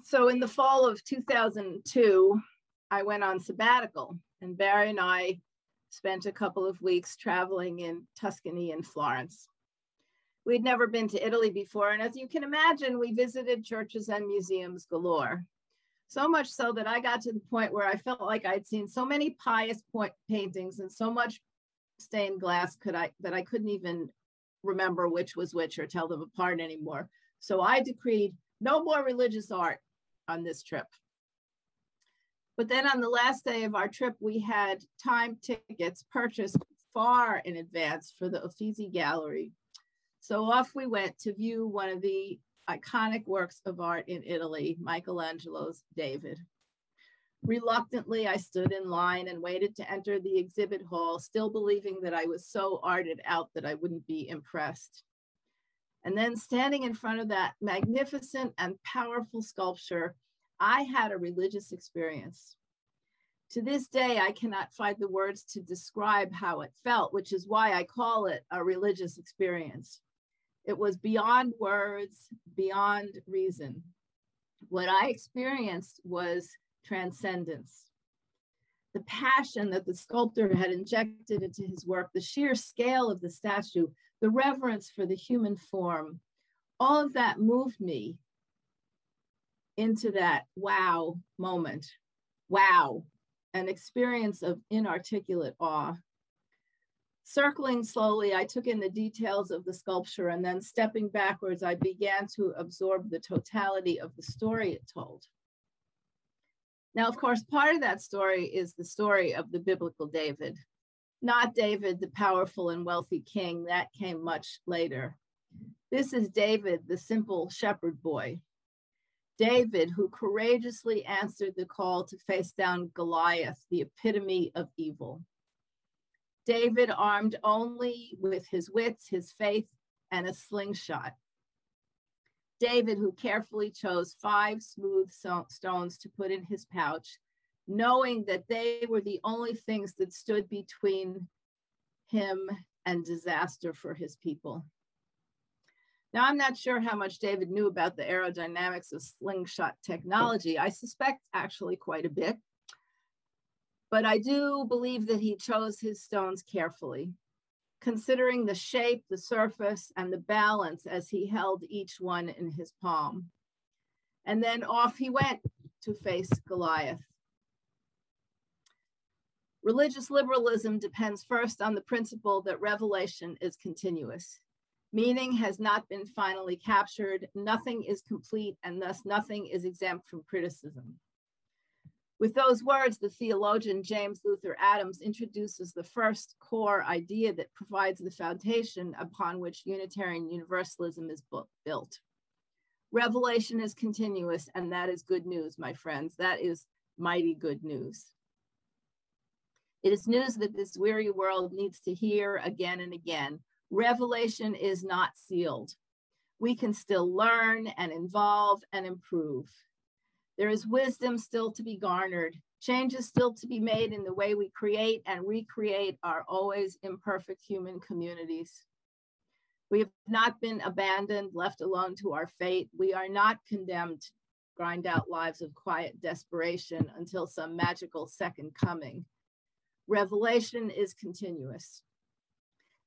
So in the fall of 2002, I went on sabbatical, and Barry and I spent a couple of weeks traveling in Tuscany and Florence. We'd never been to Italy before, and as you can imagine, we visited churches and museums galore. So much so that I got to the point where I felt like I'd seen so many pious paintings and so much stained glass that I couldn't even remember which was which or tell them apart anymore. So I decreed no more religious art on this trip. But then on the last day of our trip, we had time tickets purchased far in advance for the Uffizi Gallery. So off we went to view one of the iconic works of art in Italy, Michelangelo's David. Reluctantly, I stood in line and waited to enter the exhibit hall, still believing that I was so arted out that I wouldn't be impressed. And then standing in front of that magnificent and powerful sculpture, I had a religious experience. To this day, I cannot find the words to describe how it felt, which is why I call it a religious experience. It was beyond words, beyond reason. What I experienced was transcendence. The passion that the sculptor had injected into his work, the sheer scale of the statue, the reverence for the human form, all of that moved me into that wow moment. Wow, an experience of inarticulate awe. Circling slowly, I took in the details of the sculpture, and then stepping backwards, I began to absorb the totality of the story it told. Now, of course, part of that story is the story of the biblical David, not David, the powerful and wealthy king. That came much later. This is David, the simple shepherd boy. David, who courageously answered the call to face down Goliath, the epitome of evil. David, armed only with his wits, his faith, and a slingshot. David, who carefully chose 5 smooth stones to put in his pouch, knowing that they were the only things that stood between him and disaster for his people. Now, I'm not sure how much David knew about the aerodynamics of slingshot technology. I suspect actually quite a bit. But I do believe that he chose his stones carefully, considering the shape, the surface, and the balance as he held each one in his palm. And then off he went to face Goliath. Religious liberalism depends first on the principle that revelation is continuous. Meaning has not been finally captured, nothing is complete, and thus nothing is exempt from criticism. With those words, the theologian James Luther Adams introduces the first core idea that provides the foundation upon which Unitarian Universalism is built. Revelation is continuous, and that is good news, my friends. That is mighty good news. It is news that this weary world needs to hear again and again. Revelation is not sealed. We can still learn and evolve and improve. There is wisdom still to be garnered, changes still to be made in the way we create and recreate our always imperfect human communities. We have not been abandoned, left alone to our fate. We are not condemned to grind out lives of quiet desperation until some magical second coming. Revelation is continuous.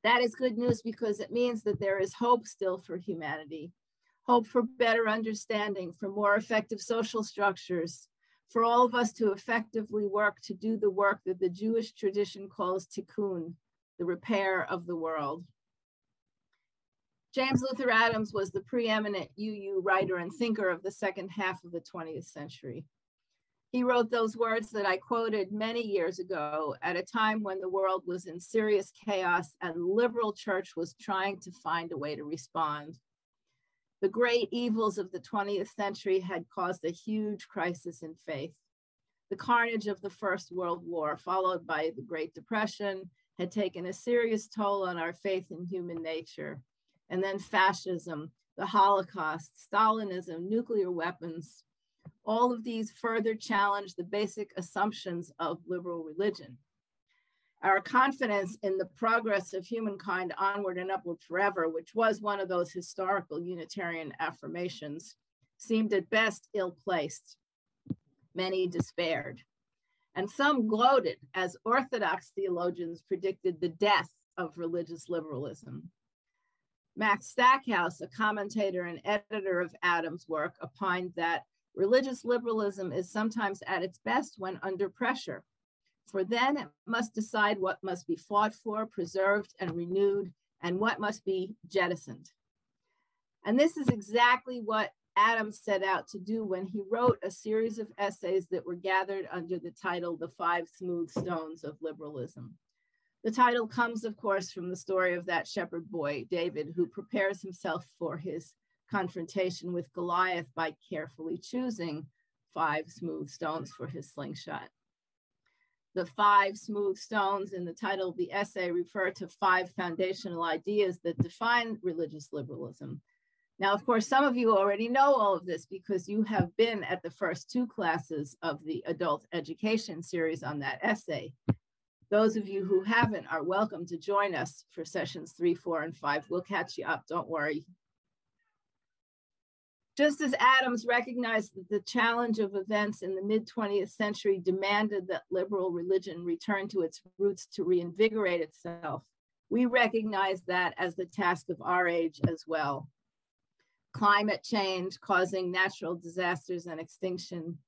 That is good news because it means that there is hope still for humanity. Hope for better understanding, for more effective social structures, for all of us to effectively work to do the work that the Jewish tradition calls tikkun, the repair of the world. James Luther Adams was the preeminent UU writer and thinker of the second half of the 20th century. He wrote those words that I quoted many years ago at a time when the world was in serious chaos and the liberal church was trying to find a way to respond. The great evils of the 20th century had caused a huge crisis in faith. The carnage of the First World War, followed by the Great Depression, had taken a serious toll on our faith in human nature. And then fascism, the Holocaust, Stalinism, nuclear weapons, all of these further challenged the basic assumptions of liberal religion. Our confidence in the progress of humankind onward and upward forever, which was one of those historical Unitarian affirmations, seemed at best ill-placed. Many despaired. And some gloated as Orthodox theologians predicted the death of religious liberalism. Max Stackhouse, a commentator and editor of Adams' work, opined that religious liberalism is sometimes at its best when under pressure, for then it must decide what must be fought for, preserved, and renewed, and what must be jettisoned. And this is exactly what Adams set out to do when he wrote a series of essays that were gathered under the title, The Five Smooth Stones of Liberalism. The title comes, of course, from the story of that shepherd boy, David, who prepares himself for his confrontation with Goliath by carefully choosing 5 smooth stones for his slingshot. The 5 smooth stones in the title of the essay refer to 5 foundational ideas that define religious liberalism. Now, of course, some of you already know all of this because you have been at the first 2 classes of the adult education series on that essay. Those of you who haven't are welcome to join us for sessions 3, 4, and 5. We'll catch you up, don't worry. Just as Adams recognized that the challenge of events in the mid-20th century demanded that liberal religion return to its roots to reinvigorate itself, we recognize that as the task of our age as well. Climate change causing natural disasters and extinction,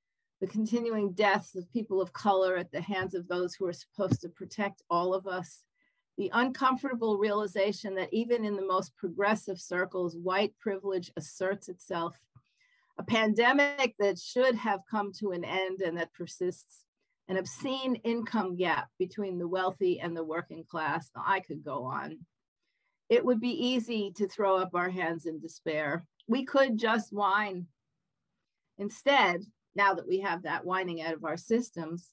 the continuing deaths of people of color at the hands of those who are supposed to protect all of us, the uncomfortable realization that even in the most progressive circles, white privilege asserts itself, a pandemic that should have come to an end and that persists, an obscene income gap between the wealthy and the working class. I could go on. It would be easy to throw up our hands in despair. We could just whine. Instead, now that we have that whining out of our systems,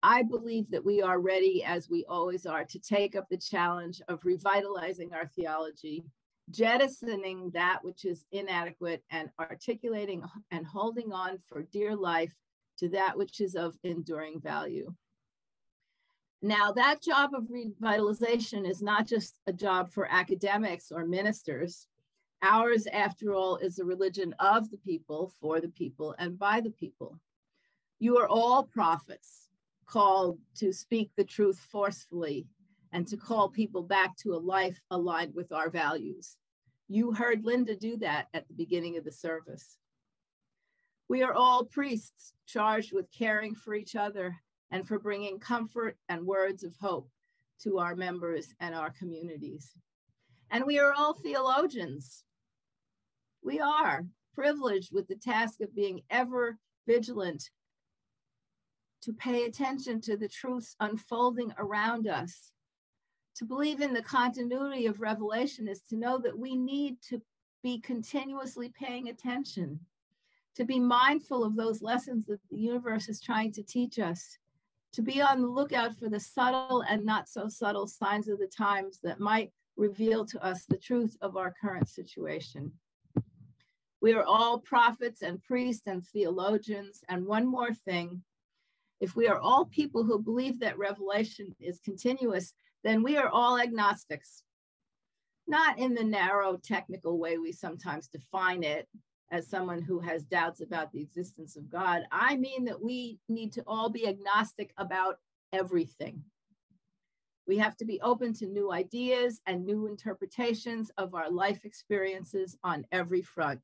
I believe that we are ready, as we always are, to take up the challenge of revitalizing our theology, jettisoning that which is inadequate, and articulating and holding on for dear life to that which is of enduring value. Now, that job of revitalization is not just a job for academics or ministers. Ours, after all, is a religion of the people, for the people, and by the people. You are all prophets, called to speak the truth forcefully and to call people back to a life aligned with our values. You heard Linda do that at the beginning of the service. We are all priests charged with caring for each other and for bringing comfort and words of hope to our members and our communities. And we are all theologians. We are privileged with the task of being ever vigilant to pay attention to the truths unfolding around us. To believe in the continuity of revelation is to know that we need to be continuously paying attention, to be mindful of those lessons that the universe is trying to teach us, to be on the lookout for the subtle and not so subtle signs of the times that might reveal to us the truth of our current situation. We are all prophets and priests and theologians. And one more thing, if we are all people who believe that revelation is continuous, then we are all agnostics. Not in the narrow technical way we sometimes define it as someone who has doubts about the existence of God. I mean that we need to all be agnostic about everything. We have to be open to new ideas and new interpretations of our life experiences on every front.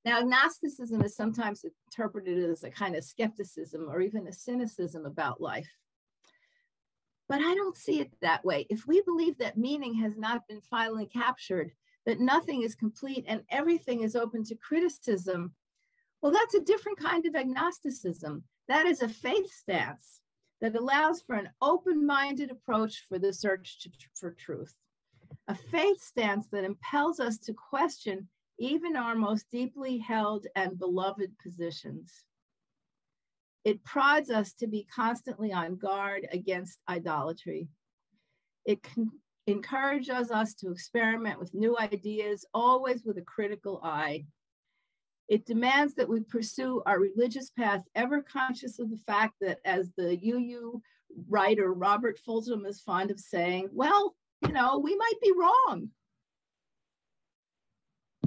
Now, agnosticism is sometimes interpreted as a kind of skepticism or even a cynicism about life. But I don't see it that way. If we believe that meaning has not been finally captured, that nothing is complete and everything is open to criticism, well, that's a different kind of agnosticism. That is a faith stance that allows for an open-minded approach for the search for truth. A faith stance that impels us to question even our most deeply held and beloved positions. It prods us to be constantly on guard against idolatry. It encourages us to experiment with new ideas, always with a critical eye. It demands that we pursue our religious path, ever conscious of the fact that, as the UU writer Robert Fulghum is fond of saying, well, you know, we might be wrong.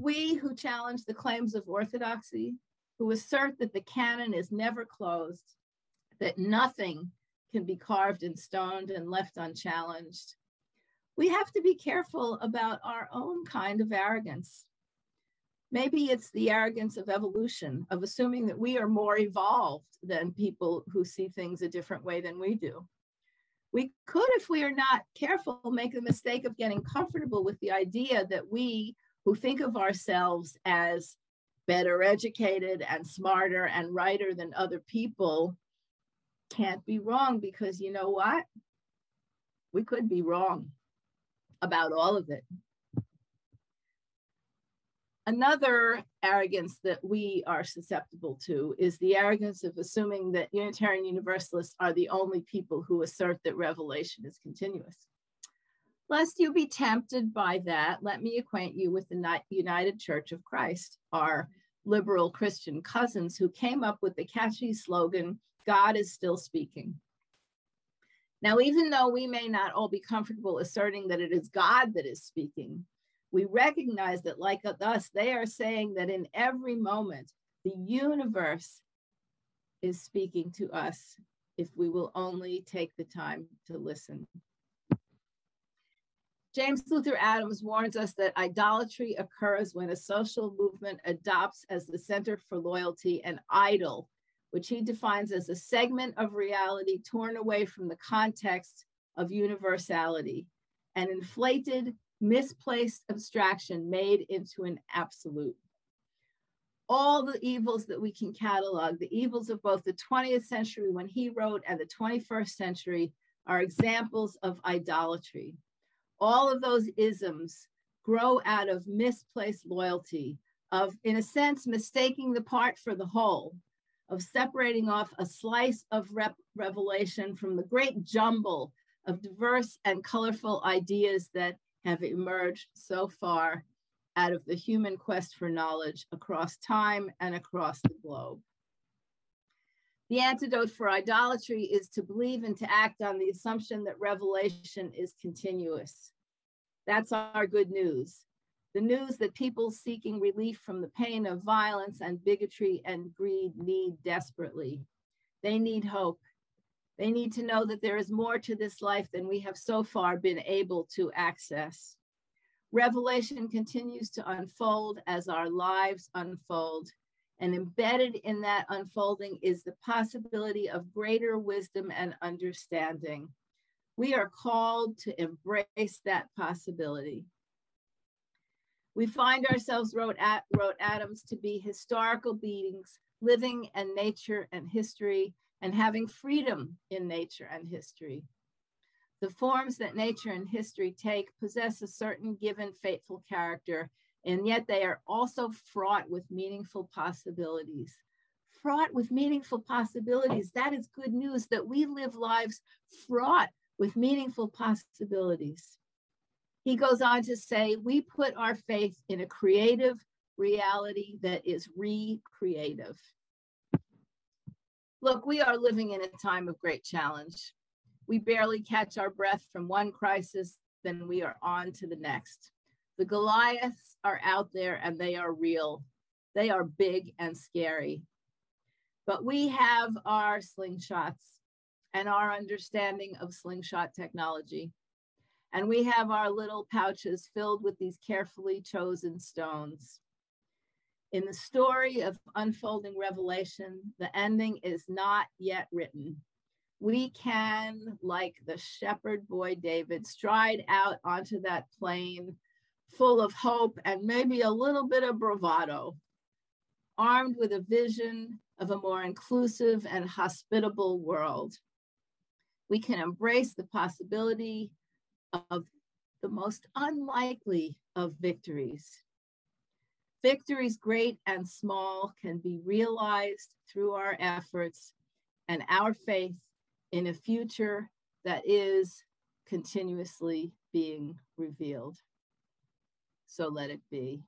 We who challenge the claims of orthodoxy, who assert that the canon is never closed, that nothing can be carved and stoned and left unchallenged, we have to be careful about our own kind of arrogance. Maybe it's the arrogance of evolution, of assuming that we are more evolved than people who see things a different way than we do. We could, if we are not careful, make the mistake of getting comfortable with the idea that we, who think of ourselves as better educated and smarter and righter than other people, can't be wrong, because you know what? We could be wrong about all of it. Another arrogance that we are susceptible to is the arrogance of assuming that Unitarian Universalists are the only people who assert that revelation is continuous. Lest you be tempted by that, let me acquaint you with the United Church of Christ, our liberal Christian cousins who came up with the catchy slogan, "God is still speaking." Now, even though we may not all be comfortable asserting that it is God that is speaking, we recognize that, like us, they are saying that in every moment, the universe is speaking to us if we will only take the time to listen. James Luther Adams warns us that idolatry occurs when a social movement adopts as the center for loyalty an idol, which he defines as a segment of reality torn away from the context of universality, an inflated, misplaced abstraction made into an absolute. All the evils that we can catalog, the evils of both the 20th century when he wrote and the 21st century, are examples of idolatry. All of those isms grow out of misplaced loyalty, of, in a sense, mistaking the part for the whole, of separating off a slice of revelation from the great jumble of diverse and colorful ideas that have emerged so far out of the human quest for knowledge across time and across the globe. The antidote for idolatry is to believe and to act on the assumption that revelation is continuous. That's our good news. The news that people seeking relief from the pain of violence and bigotry and greed need desperately. They need hope. They need to know that there is more to this life than we have so far been able to access. Revelation continues to unfold as our lives unfold, and embedded in that unfolding is the possibility of greater wisdom and understanding. We are called to embrace that possibility. We find ourselves, wrote Adams, to be historical beings, living in nature and history, and having freedom in nature and history. The forms that nature and history take possess a certain given fateful character, and yet they are also fraught with meaningful possibilities. Fraught with meaningful possibilities. That is good news, that we live lives fraught with meaningful possibilities. He goes on to say, we put our faith in a creative reality that is recreative. Look, we are living in a time of great challenge. We barely catch our breath from one crisis, then we are on to the next. The Goliaths are out there and they are real. They are big and scary. But we have our slingshots and our understanding of slingshot technology. And we have our little pouches filled with these carefully chosen stones. In the story of unfolding revelation, the ending is not yet written. We can, like the shepherd boy David, stride out onto that plain full of hope and maybe a little bit of bravado, armed with a vision of a more inclusive and hospitable world. We can embrace the possibility of the most unlikely of victories. Victories great and small can be realized through our efforts and our faith in a future that is continuously being revealed. So let it be.